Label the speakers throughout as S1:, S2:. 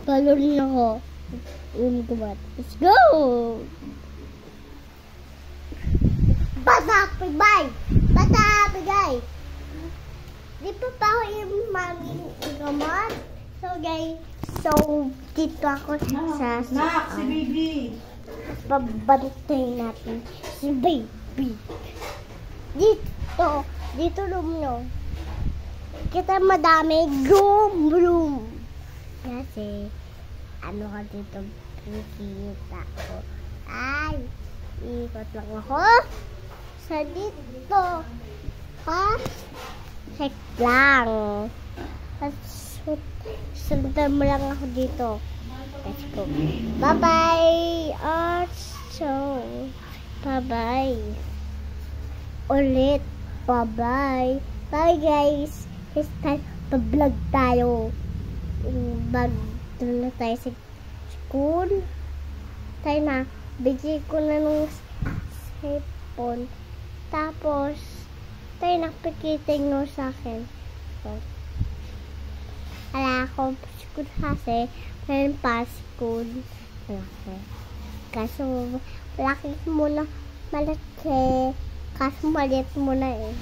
S1: Palunin ako. Let's go! Bata, pigay! Bata, pigay! Di pa pa ako yung mami gamot? So guys, dito ako sa...
S2: Nak, si baby!
S1: Babantay natin si baby. Dito lumno. Kita madami bloom. Kasi, ano ka dito, nakikita ko. Ay, ikot lang ako. Sa dito. Ha? Check lang. Sundan mo lang ako dito. Let's go. Bye-bye. Also, bye-bye. Ulit. Bye-bye. Bye guys. This time, pa-vlog tayo. Doon na tayo sa school. Tayo na. Bigay ko na nung cellphone. Tapos, tayo napikiting nyo sa akin. So, ala ako school kasi mayroon pa school. Kaso, malaki muna. Malaki. Kaso, maliit muna eh.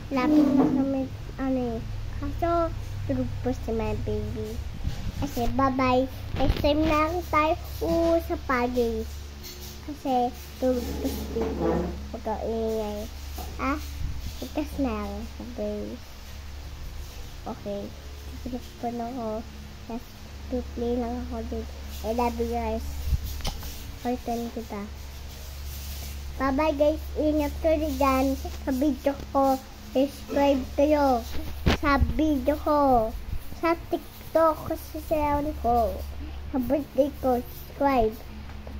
S1: Lapit na kami, Kaso, tulog po si my baby. Kasi, bye-bye. Next time na lang tayo sa pagi. Kasi, tulog po si baby. Pagka-ingay. Ikas na lang sa baby. Okay. Tulog po na ako. Just play lang ako dito. I love you guys. Palitan kita. Bye-bye guys. Ingat ko dyan sa video ko. Subscribe kayo sa video ko. Sa TikTok ko, sa cellphone ko. Sa birthday ko, subscribe.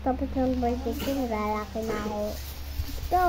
S1: Tapos ng birthday ko, lalaki na ako. Let's go!